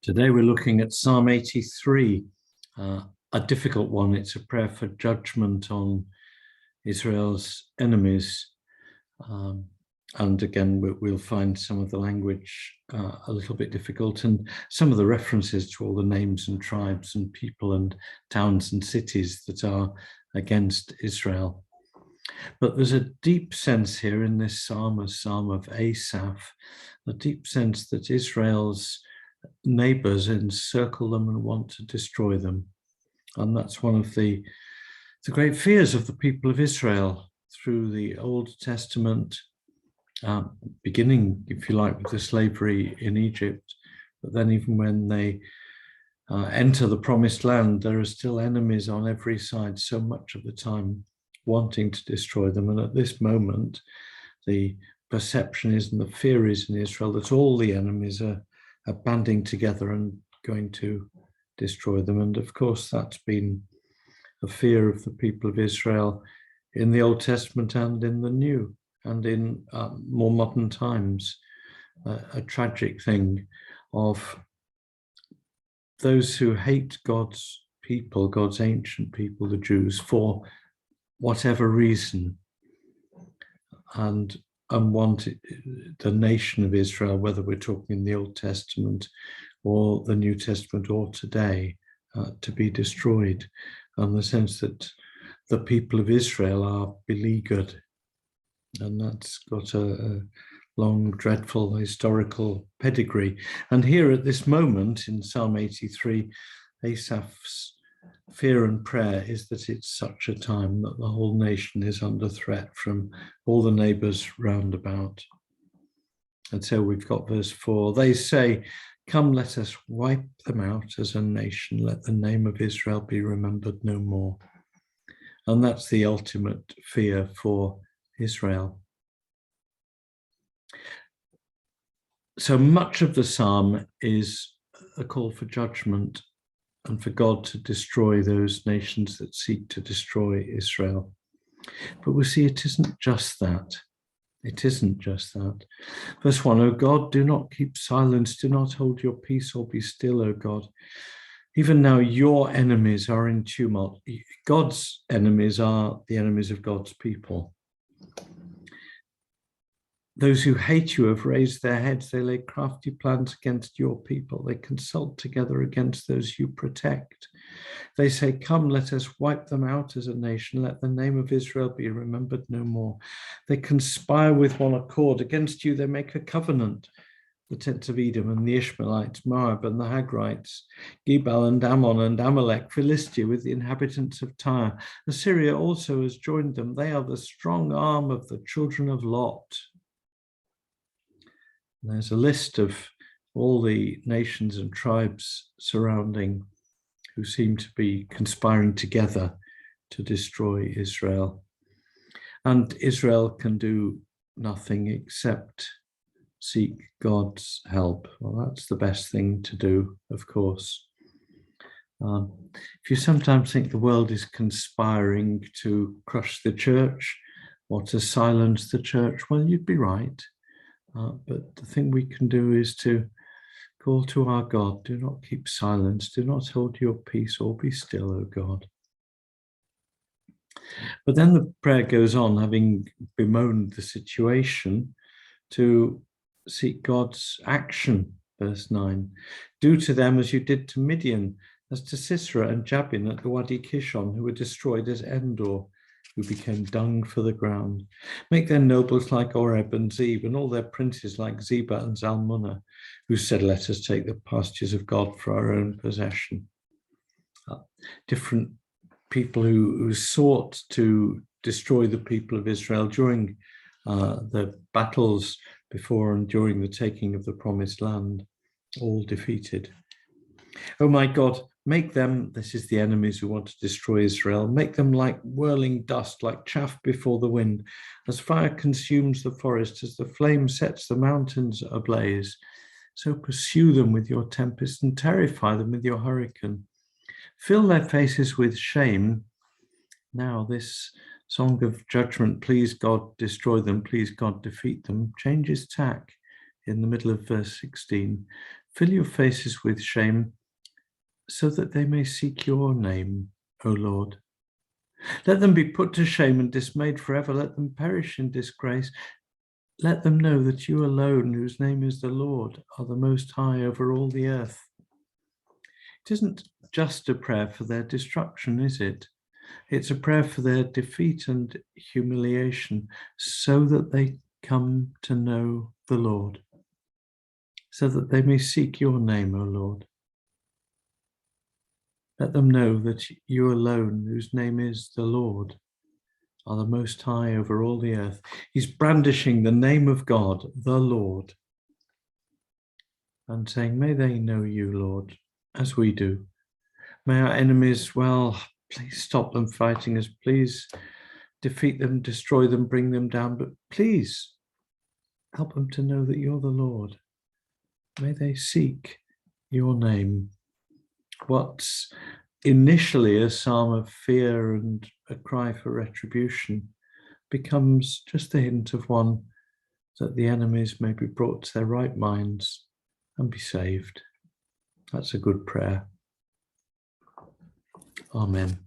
Today we're looking at Psalm 83, a difficult one. It's a prayer for judgment on Israel's enemies. And again, we'll find some of the language a little bit difficult, and some of the references to all the names and tribes and people and towns and cities that are against Israel. But there's a deep sense here in this psalm, a psalm of Asaph, a deep sense that Israel's neighbors encircle them and want to destroy them. And that's one of the great fears of the people of Israel through the Old Testament, beginning, if you like, with the slavery in Egypt. But then even when they enter the promised land, there are still enemies on every side, so much of the time wanting to destroy them. And at this moment, the perception is and the fear is in Israel that all the enemies are banding together and going to destroy them. And of course, that's been a fear of the people of Israel in the Old Testament and in the New, and in more modern times, a tragic thing of those who hate God's people, God's ancient people, the Jews, for whatever reason, and want the nation of Israel, whether we're talking in the Old Testament or the New Testament or today, to be destroyed, and the sense that the people of Israel are beleaguered. And that's got a long, dreadful historical pedigree. And here at this moment in Psalm 83, Asaph's fear and prayer is that it's such a time that the whole nation is under threat from all the neighbors round about. And so we've got verse 4. They say, "Come, let us wipe them out as a nation. Let the name of Israel be remembered no more." And that's the ultimate fear for Israel. So much of the psalm is a call for judgment and for God to destroy those nations that seek to destroy Israel. But we see it isn't just that. It isn't just that. Verse 1, "O God, do not keep silence, do not hold your peace or be still, O God. Even now your enemies are in tumult." God's enemies are the enemies of God's people. "Those who hate you have raised their heads. They lay crafty plans against your people. They consult together against those you protect. They say, 'Come, let us wipe them out as a nation. Let the name of Israel be remembered no more.' They conspire with one accord. Against you they make a covenant. The tents of Edom and the Ishmaelites, Moab and the Hagrites, Gebal and Ammon and Amalek, Philistia with the inhabitants of Tyre. Assyria also has joined them. They are the strong arm of the children of Lot." There's a list of all the nations and tribes surrounding who seem to be conspiring together to destroy Israel. And Israel can do nothing except seek God's help. Well, that's the best thing to do, of course. If you sometimes think the world is conspiring to crush the church or to silence the church, well, you'd be right. But the thing we can do is to call to our God. Do not keep silence. Do not hold your peace or be still, O God. But then the prayer goes on, having bemoaned the situation, to seek God's action. Verse 9, "Do to them as you did to Midian, as to Sisera and Jabin at the Wadi Kishon, who were destroyed as Endor, who became dung for the ground. Make their nobles like Oreb and Zeb, and all their princes like Zebah and Zalmunna, who said, 'Let us take the pastures of God for our own possession.'" Different people who sought to destroy the people of Israel during the battles before and during the taking of the promised land, all defeated. "Oh my God, make them," this is the enemies who want to destroy Israel, "make them like whirling dust, like chaff before the wind, as fire consumes the forest, as the flame sets the mountains ablaze. So pursue them with your tempest and terrify them with your hurricane. Fill their faces with shame." Now this song of judgment, "Please God destroy them, please God defeat them," changes tack in the middle of verse 16. Fill your faces with shame, so that they may seek your name, O Lord. Let them be put to shame and dismayed forever. Let them perish in disgrace. Let them know that you alone, whose name is the Lord, are the Most High over all the earth. It isn't just a prayer for their destruction, is it? It's a prayer for their defeat and humiliation, so that they come to know the Lord, so that they may seek your name, O Lord. Let them know that you alone, whose name is the Lord, are the Most High over all the earth. He's brandishing the name of God, the Lord, and saying, may they know you, Lord, as we do. May our enemies, well, please stop them fighting us. Please defeat them, destroy them, bring them down. But please help them to know that you're the Lord. May they seek your name. What's initially a psalm of fear and a cry for retribution becomes just a hint of one that the enemies may be brought to their right minds and be saved. That's a good prayer. Amen.